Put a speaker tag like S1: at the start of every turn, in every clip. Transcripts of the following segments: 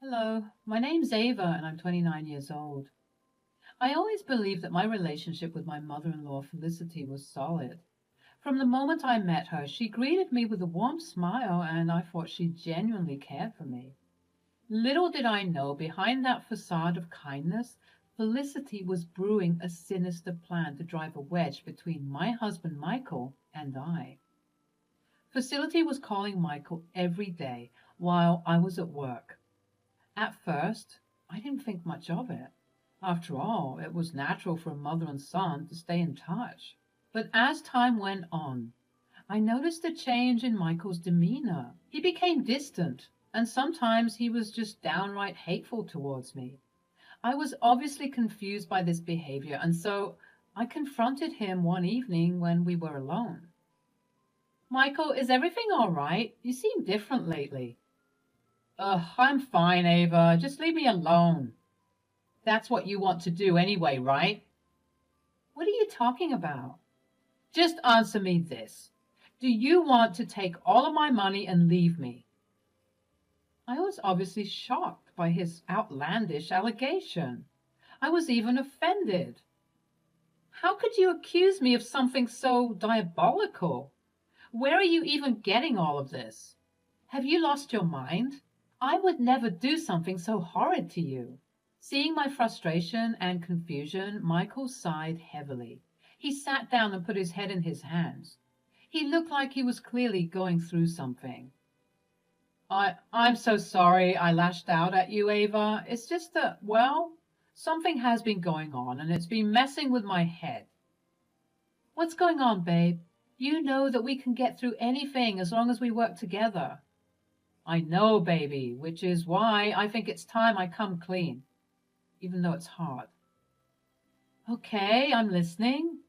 S1: Hello, my name's Ava and I'm 29 years old. I always believed that my relationship with my mother-in-law Felicity was solid. From the moment I met her, she greeted me with a warm smile and I thought she genuinely cared for me. Little did I know, behind that facade of kindness, Felicity was brewing a sinister plan to drive a wedge between my husband Michael and I. Felicity was calling Michael every day while I was at work. At first, I didn't think much of it. After all, it was natural for a mother and son to stay in touch. But as time went on, I noticed a change in Michael's demeanor. He became distant, and sometimes he was just downright hateful towards me. I was obviously confused by this behavior, and so I confronted him one evening when we were alone. Michael, is everything all right? You seem different lately. Ugh, I'm fine, Ava. Just leave me alone. That's what you want to do anyway, right? What are you talking about? Just answer me this. Do you want to take all of my money and leave me? I was obviously shocked by his outlandish allegation. I was even offended. How could you accuse me of something so diabolical? Where are you even getting all of this? Have you lost your mind? I would never do something so horrid to you. Seeing my frustration and confusion, Michael sighed heavily. He sat down and put his head in his hands. He looked like he was clearly going through something. I'm so sorry I lashed out at you, Ava. It's just that, well, something has been going on and it's been messing with my head. What's going on, babe? You know that we can get through anything as long as we work together. I know, baby, which is why I think it's time I come clean, even though it's hard. Okay, I'm listening.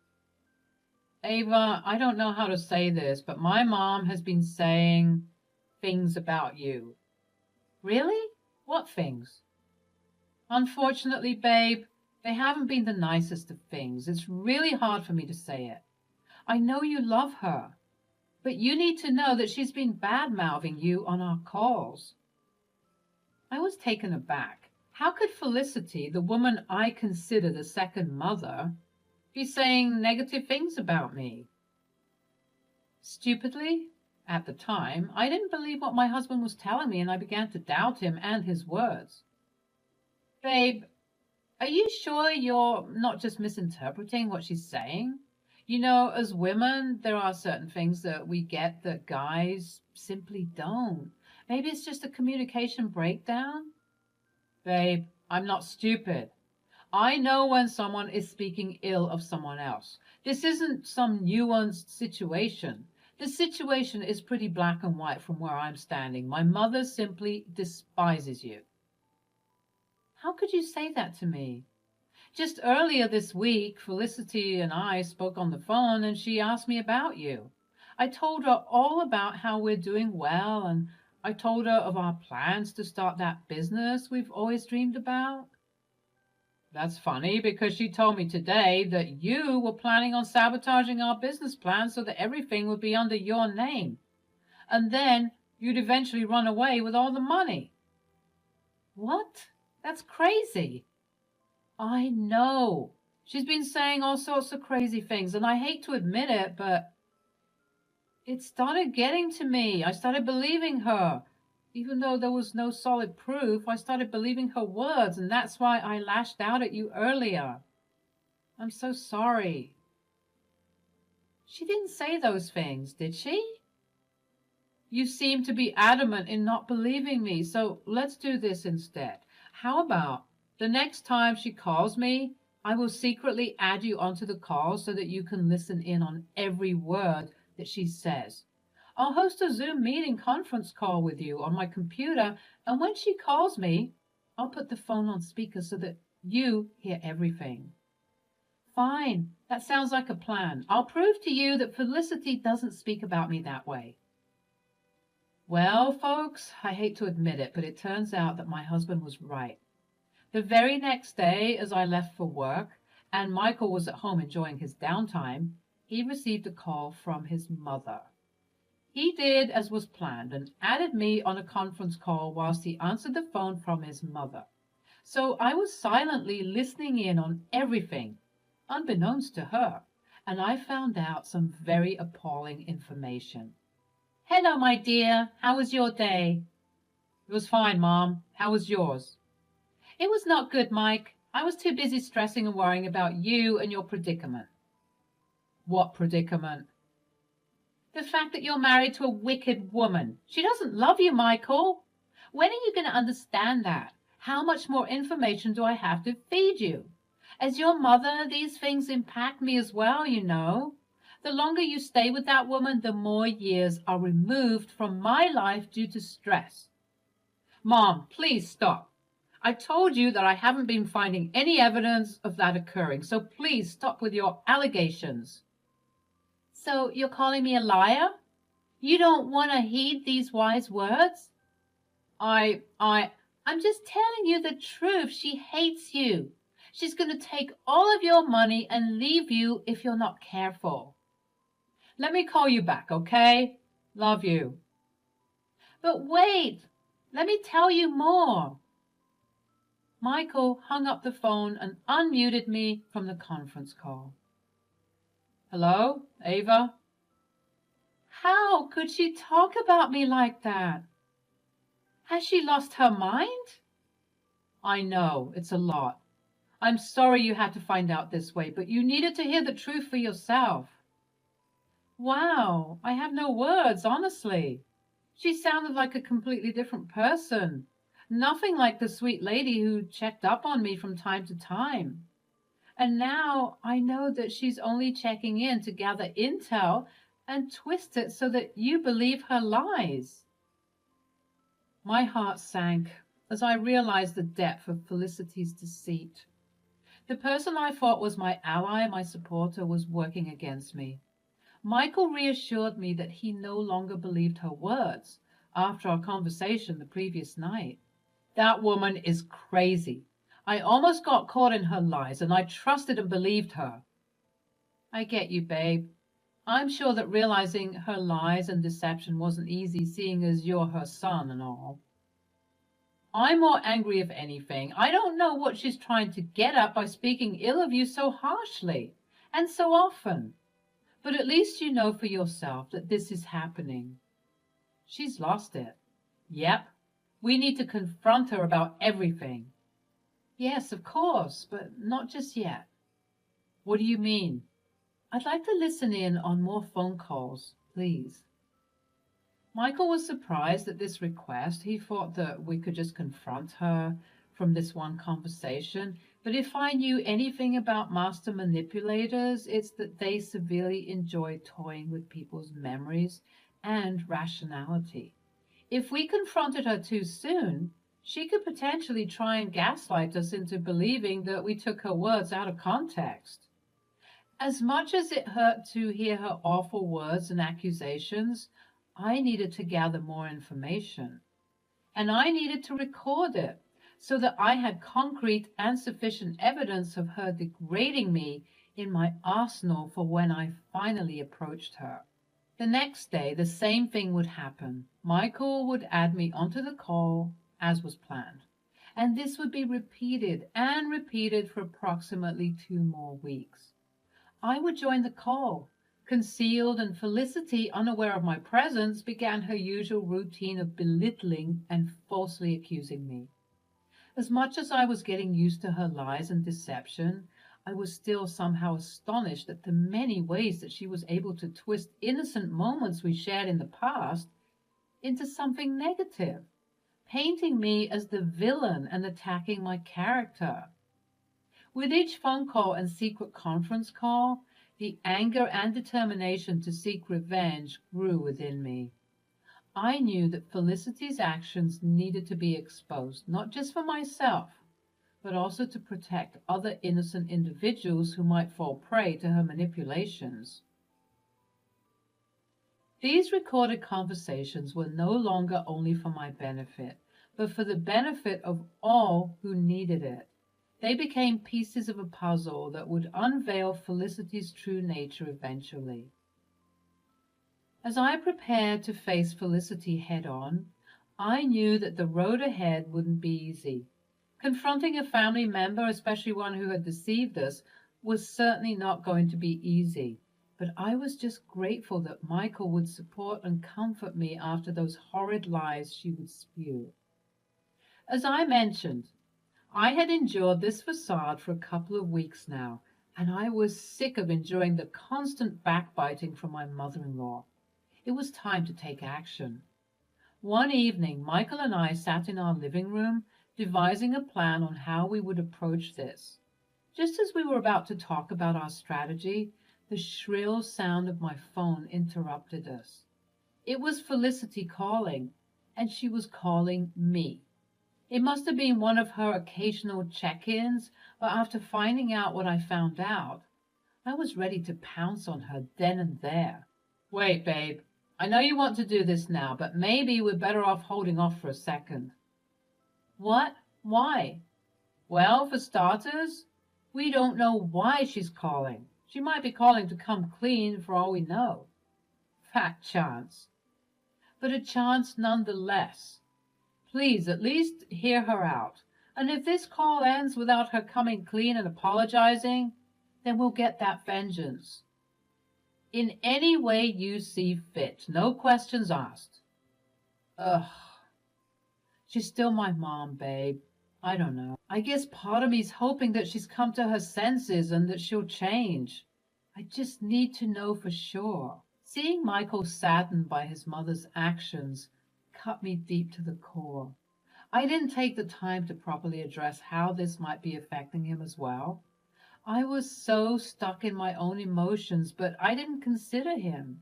S1: Ava, I don't know how to say this, but my mom has been saying things about you. Really? What things? Unfortunately, babe, they haven't been the nicest of things. It's really hard for me to say it. I know you love her, but you need to know that she's been bad-mouthing you on our calls. I was taken aback. How could Felicity, the woman I consider the second mother, be saying negative things about me? Stupidly, at the time, I didn't believe what my husband was telling me and I began to doubt him and his words. Babe, are you sure you're not just misinterpreting what she's saying? You know, as women, there are certain things that we get that guys simply don't. Maybe it's just a communication breakdown? Babe, I'm not stupid. I know when someone is speaking ill of someone else. This isn't some nuanced situation. The situation is pretty black and white from where I'm standing. My mother simply despises you. How could you say that to me? Just earlier this week, Felicity and I spoke on the phone and she asked me about you. I told her all about how we're doing well and I told her of our plans to start that business we've always dreamed about. That's funny because she told me today that you were planning on sabotaging our business plan so that everything would be under your name. And then you'd eventually run away with all the money. What? That's crazy. I know. She's been saying all sorts of crazy things, and I hate to admit it, but it started getting to me. I started believing her. Even though there was no solid proof, I started believing her words, and that's why I lashed out at you earlier. I'm so sorry. She didn't say those things, did she? You seem to be adamant in not believing me, so let's do this instead. How about the next time she calls me, I will secretly add you onto the call so that you can listen in on every word that she says. I'll host a Zoom meeting conference call with you on my computer, and when she calls me, I'll put the phone on speaker so that you hear everything. Fine, that sounds like a plan. I'll prove to you that Felicity doesn't speak about me that way. Well, folks, I hate to admit it, but it turns out that my husband was right. The very next day, as I left for work, and Michael was at home enjoying his downtime, he received a call from his mother. He did as was planned and added me on a conference call whilst he answered the phone from his mother. So I was silently listening in on everything, unbeknownst to her, and I found out some very appalling information. Hello, my dear. How was your day? It was fine, Mom. How was yours? It was not good, Mike. I was too busy stressing and worrying about you and your predicament. What predicament? The fact that you're married to a wicked woman. She doesn't love you, Michael. When are you going to understand that? How much more information do I have to feed you? As your mother, these things impact me as well, you know. The longer you stay with that woman, the more years are removed from my life due to stress. Mom, please stop. I told you that I haven't been finding any evidence of that occurring, so please stop with your allegations. So you're calling me a liar? You don't want to heed these wise words? I'm just telling you the truth. She hates you. She's going to take all of your money and leave you if you're not careful. Let me call you back, okay? Love you. But wait, let me tell you more. Michael hung up the phone and unmuted me from the conference call. Hello, Ava? How could she talk about me like that? Has she lost her mind? I know, it's a lot. I'm sorry you had to find out this way, but you needed to hear the truth for yourself. Wow, I have no words, honestly. She sounded like a completely different person. Nothing like the sweet lady who checked up on me from time to time. And now I know that she's only checking in to gather intel and twist it so that you believe her lies. My heart sank as I realized the depth of Felicity's deceit. The person I thought was my ally, my supporter, was working against me. Michael reassured me that he no longer believed her words after our conversation the previous night. That woman is crazy. I almost got caught in her lies, and I trusted and believed her. I get you, babe. I'm sure that realizing her lies and deception wasn't easy, seeing as you're her son and all. I'm more angry if anything. I don't know what she's trying to get at by speaking ill of you so harshly and so often. But at least you know for yourself that this is happening. She's lost it. Yep. We need to confront her about everything. Yes, of course, but not just yet. What do you mean? I'd like to listen in on more phone calls, please. Michael was surprised at this request. He thought that we could just confront her from this one conversation. But if I knew anything about master manipulators, it's that they severely enjoy toying with people's memories and rationality. If we confronted her too soon, she could potentially try and gaslight us into believing that we took her words out of context. As much as it hurt to hear her awful words and accusations, I needed to gather more information. And I needed to record it so that I had concrete and sufficient evidence of her degrading me in my arsenal for when I finally approached her. The next day, the same thing would happen. Michael would add me onto the call, as was planned. And this would be repeated and repeated for approximately 2 more weeks. I would join the call. Concealed, and Felicity, unaware of my presence, began her usual routine of belittling and falsely accusing me. As much as I was getting used to her lies and deception, I was still somehow astonished at the many ways that she was able to twist innocent moments we shared in the past into something negative, painting me as the villain and attacking my character. With each phone call and secret conference call, the anger and determination to seek revenge grew within me. I knew that Felicity's actions needed to be exposed, not just for myself, but also to protect other innocent individuals who might fall prey to her manipulations. These recorded conversations were no longer only for my benefit, but for the benefit of all who needed it. They became pieces of a puzzle that would unveil Felicity's true nature eventually. As I prepared to face Felicity head on, I knew that the road ahead wouldn't be easy. Confronting a family member, especially one who had deceived us, was certainly not going to be easy. But I was just grateful that Michael would support and comfort me after those horrid lies she would spew. As I mentioned, I had endured this facade for a couple of weeks now, and I was sick of enduring the constant backbiting from my mother-in-law. It was time to take action. One evening, Michael and I sat in our living room, devising a plan on how we would approach this. Just as we were about to talk about our strategy, the shrill sound of my phone interrupted us. It was Felicity calling, and she was calling me. It must have been one of her occasional check-ins, but after finding out what I found out, I was ready to pounce on her then and there. Wait, babe. I know you want to do this now, but maybe we're better off holding off for a second. What? Why? Well, for starters, we don't know why she's calling. She might be calling to come clean for all we know. Fat chance. But a chance nonetheless. Please, at least hear her out. And if this call ends without her coming clean and apologizing, then we'll get that vengeance. In any way you see fit, no questions asked. Ugh. She's still my mom, babe. I don't know. I guess part of me's hoping that she's come to her senses and that she'll change. I just need to know for sure. Seeing Michael saddened by his mother's actions cut me deep to the core. I didn't take the time to properly address how this might be affecting him as well. I was so stuck in my own emotions, but I didn't consider him.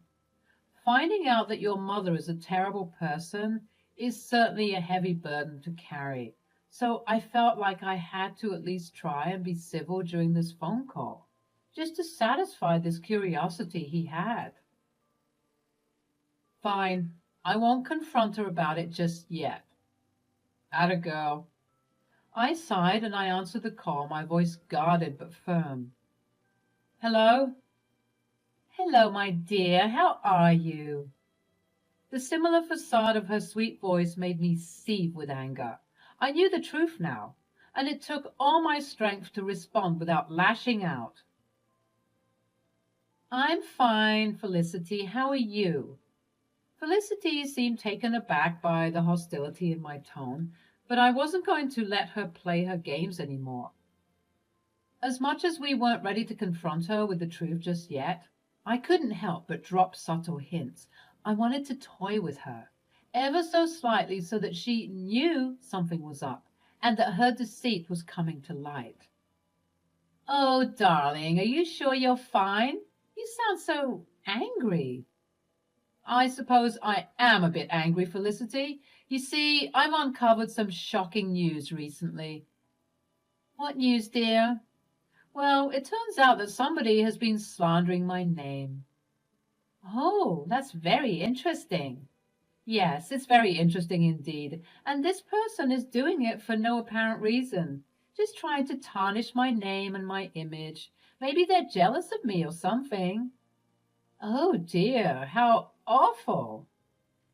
S1: Finding out that your mother is a terrible person is certainly a heavy burden to carry, so I felt like I had to at least try and be civil during this phone call, just to satisfy this curiosity he had. Fine. I won't confront her about it just yet. Atta girl. I sighed and I answered the call, my voice guarded but firm. Hello? Hello, my dear. How are you? The similar facade of her sweet voice made me seethe with anger. I knew the truth now, and it took all my strength to respond without lashing out. I'm fine, Felicity. How are you? Felicity seemed taken aback by the hostility in my tone, but I wasn't going to let her play her games anymore. As much as we weren't ready to confront her with the truth just yet, I couldn't help but drop subtle hints. I wanted to toy with her, ever so slightly, so that she knew something was up and that her deceit was coming to light. Oh, darling, are you sure you're fine? You sound so angry. I suppose I am a bit angry, Felicity. You see, I've uncovered some shocking news recently. What news, dear? Well, it turns out that somebody has been slandering my name. Oh, that's very interesting. Yes, it's very interesting indeed, and this person is doing it for no apparent reason, just trying to tarnish my name and my image. Maybe they're jealous of me or something. Oh dear, how awful.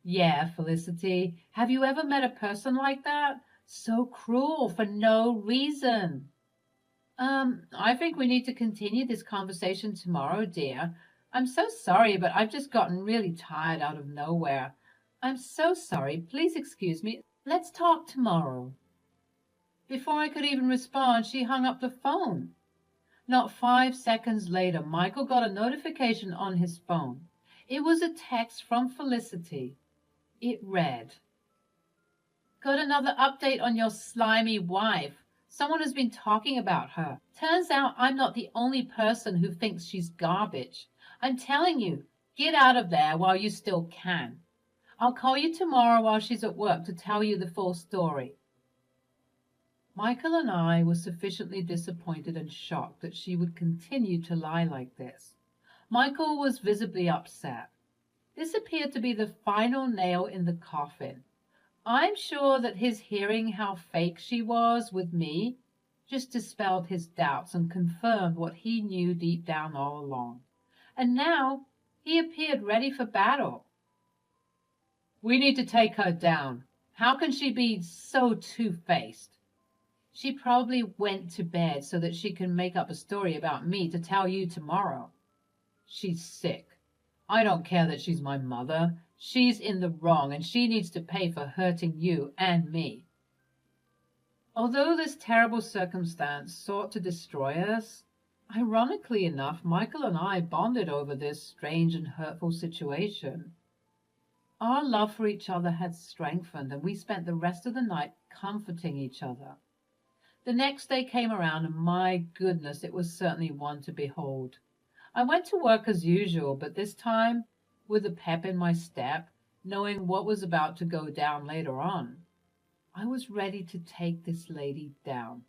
S1: Yeah, Felicity, have you ever met a person like that? So cruel for no reason. I think we need to continue this conversation tomorrow, dear. I'm so sorry, but I've just gotten really tired out of nowhere. I'm so sorry. Please excuse me. Let's talk tomorrow. Before I could even respond, she hung up the phone. Not 5 seconds later, Michael got a notification on his phone. It was a text from Felicity. It read, "Got another update on your slimy wife. Someone has been talking about her. Turns out I'm not the only person who thinks she's garbage. I'm telling you, get out of there while you still can. I'll call you tomorrow while she's at work to tell you the full story." Michael and I were sufficiently disappointed and shocked that she would continue to lie like this. Michael was visibly upset. This appeared to be the final nail in the coffin. I'm sure that his hearing how fake she was with me just dispelled his doubts and confirmed what he knew deep down all along. And now He appeared ready for battle. We need to take her down. How can she be so two-faced? She probably went to bed so that she can make up a story about me to tell you tomorrow. She's sick. I don't care that she's my mother. She's in the wrong, and she needs to pay for hurting you and me. Although this terrible circumstance sought to destroy us, ironically enough, Michael and I bonded over this strange and hurtful situation. Our love for each other had strengthened, and we spent the rest of the night comforting each other. The next day came around, and my goodness, it was certainly one to behold. I went to work as usual, but this time with a pep in my step, knowing what was about to go down later on. I was ready to take this lady down.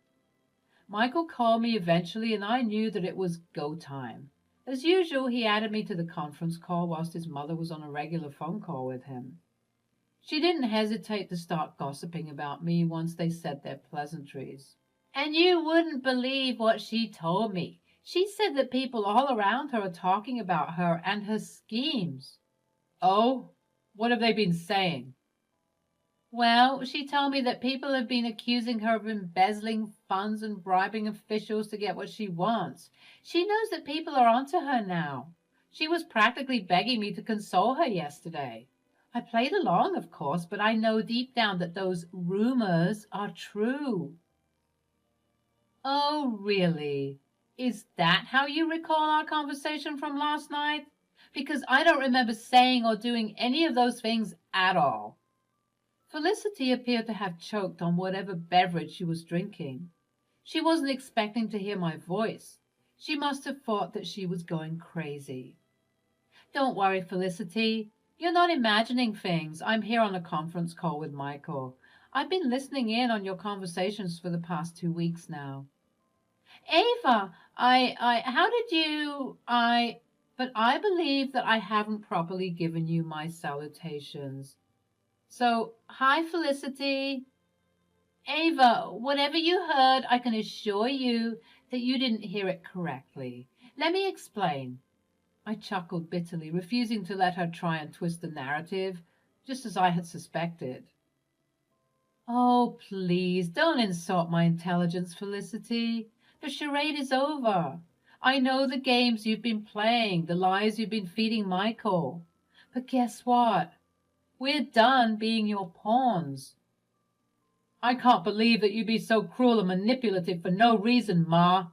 S1: Michael called me eventually, and I knew that it was go time. As usual, he added me to the conference call whilst his mother was on a regular phone call with him. She didn't hesitate to start gossiping about me once they said their pleasantries. And you wouldn't believe what she told me. She said that people all around her are talking about her and her schemes. Oh, what have they been saying? Well, she told me that people have been accusing her of embezzling funds and bribing officials to get what she wants. She knows that people are onto her now. She was practically begging me to console her yesterday. I played along, of course, but I know deep down that those rumors are true. Oh, really? Is that how you recall our conversation from last night? Because I don't remember saying or doing any of those things at all. Felicity appeared to have choked on whatever beverage she was drinking. She wasn't expecting to hear my voice. She must have thought that she was going crazy. Don't worry, Felicity. You're not imagining things. I'm here on a conference call with Michael. I've been listening in on your conversations for the past 2 weeks now. Ava, how did you, but I believe that I haven't properly given you my salutations. So, hi, Felicity. Ava, whatever you heard, I can assure you that you didn't hear it correctly. Let me explain. I chuckled bitterly, refusing to let her try and twist the narrative, just as I had suspected. Oh, please, don't insult my intelligence, Felicity. The charade is over. I know the games you've been playing, the lies you've been feeding Michael. But guess what? We're done being your pawns. I can't believe that you'd be so cruel and manipulative for no reason, Ma.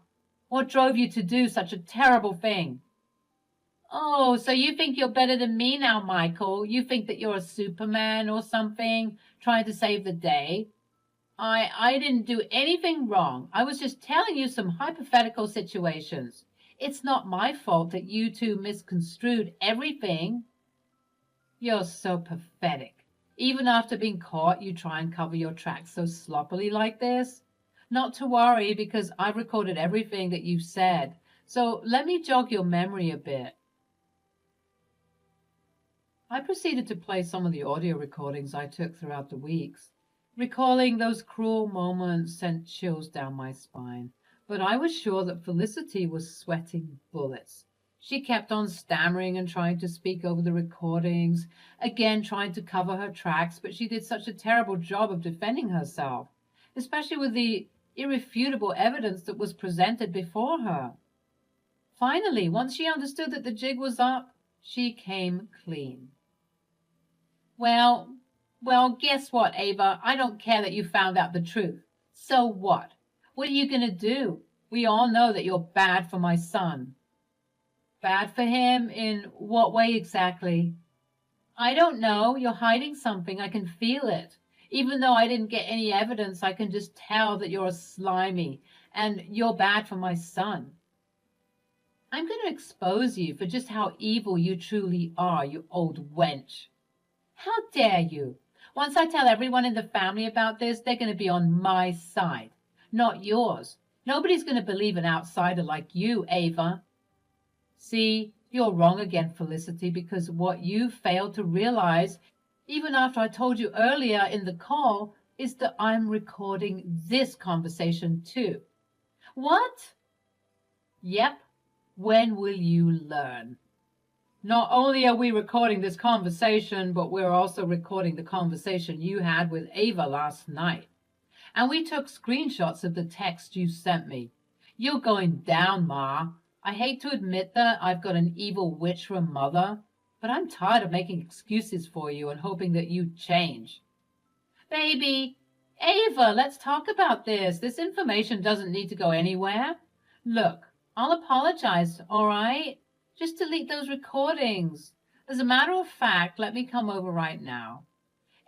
S1: What drove you to do such a terrible thing? Oh, so you think you're better than me now, Michael? You think that you're a Superman or something, trying to save the day? I didn't do anything wrong. I was just telling you some hypothetical situations. It's not my fault that you two misconstrued everything. You're so pathetic. Even after being caught, you try and cover your tracks so sloppily like this? Not to worry, because I've recorded everything that you've said. So let me jog your memory a bit. I proceeded to play some of the audio recordings I took throughout the weeks. Recalling those cruel moments sent chills down my spine, but I was sure that Felicity was sweating bullets. She kept on stammering and trying to speak over the recordings, again trying to cover her tracks, but she did such a terrible job of defending herself, especially with the irrefutable evidence that was presented before her. Finally, once she understood that the jig was up, she came clean. Well, guess what, Ava? I don't care that you found out the truth. So what? What are you going to do? We all know that you're bad for my son. Bad for him? In what way exactly? I don't know. You're hiding something. I can feel it. Even though I didn't get any evidence, I can just tell that you're a slimy, and you're bad for my son. I'm going to expose you for just how evil you truly are, you old wench. How dare you? Once I tell everyone in the family about this, they're going to be on my side, not yours. Nobody's going to believe an outsider like you, Ava. See, you're wrong again, Felicity, because what you failed to realize, even after I told you earlier in the call, is that I'm recording this conversation too. What? Yep. When will you learn? Not only are we recording this conversation, but we're also recording the conversation you had with Ava last night. And we took screenshots of the text you sent me. You're going down, Ma. I hate to admit that I've got an evil witch for a mother, but I'm tired of making excuses for you and hoping that you'd change. Baby, Ava, let's talk about this. This information doesn't need to go anywhere. Look, I'll apologize, all right? Just delete those recordings. As a matter of fact, let me come over right now.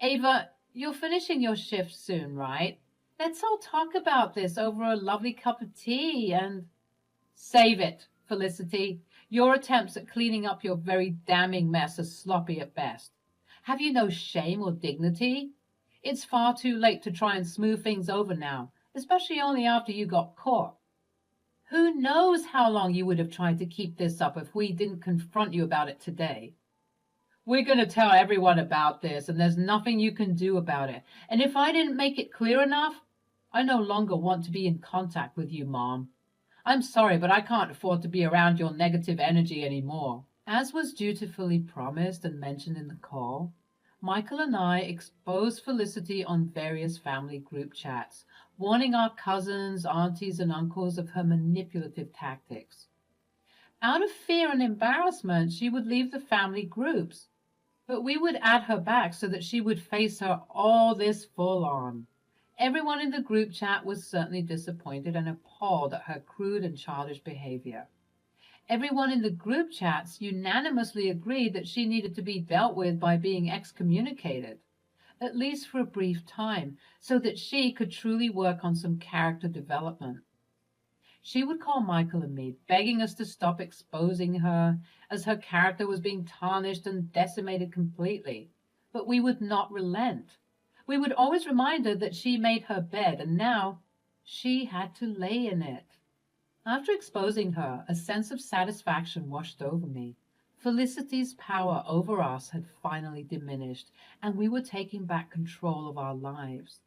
S1: Ava, you're finishing your shift soon, right? Let's all talk about this over a lovely cup of tea and... Save it, Felicity. Your attempts at cleaning up your very damning mess are sloppy at best. Have you no shame or dignity? It's far too late to try and smooth things over now, especially only after you got caught. Who knows how long you would have tried to keep this up if we didn't confront you about it today? We're going to tell everyone about this, and there's nothing you can do about it. And if I didn't make it clear enough, I no longer want to be in contact with you, Mom. I'm sorry, but I can't afford to be around your negative energy anymore. As was dutifully promised and mentioned in the call, Michael and I exposed Felicity on various family group chats, warning our cousins, aunties, and uncles of her manipulative tactics. Out of fear and embarrassment, she would leave the family groups, but we would add her back so that she would face her all this full on. Everyone in the group chat was certainly disappointed and appalled at her crude and childish behavior. Everyone in the group chats unanimously agreed that she needed to be dealt with by being excommunicated, at least for a brief time, so that she could truly work on some character development. She would call Michael and me, begging us to stop exposing her, as her character was being tarnished and decimated completely. But we would not relent. We would always remind her that she made her bed, and now she had to lay in it. After exposing her, a sense of satisfaction washed over me. Felicity's power over us had finally diminished, and we were taking back control of our lives.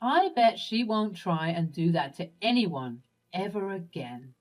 S1: I bet she won't try and do that to anyone ever again.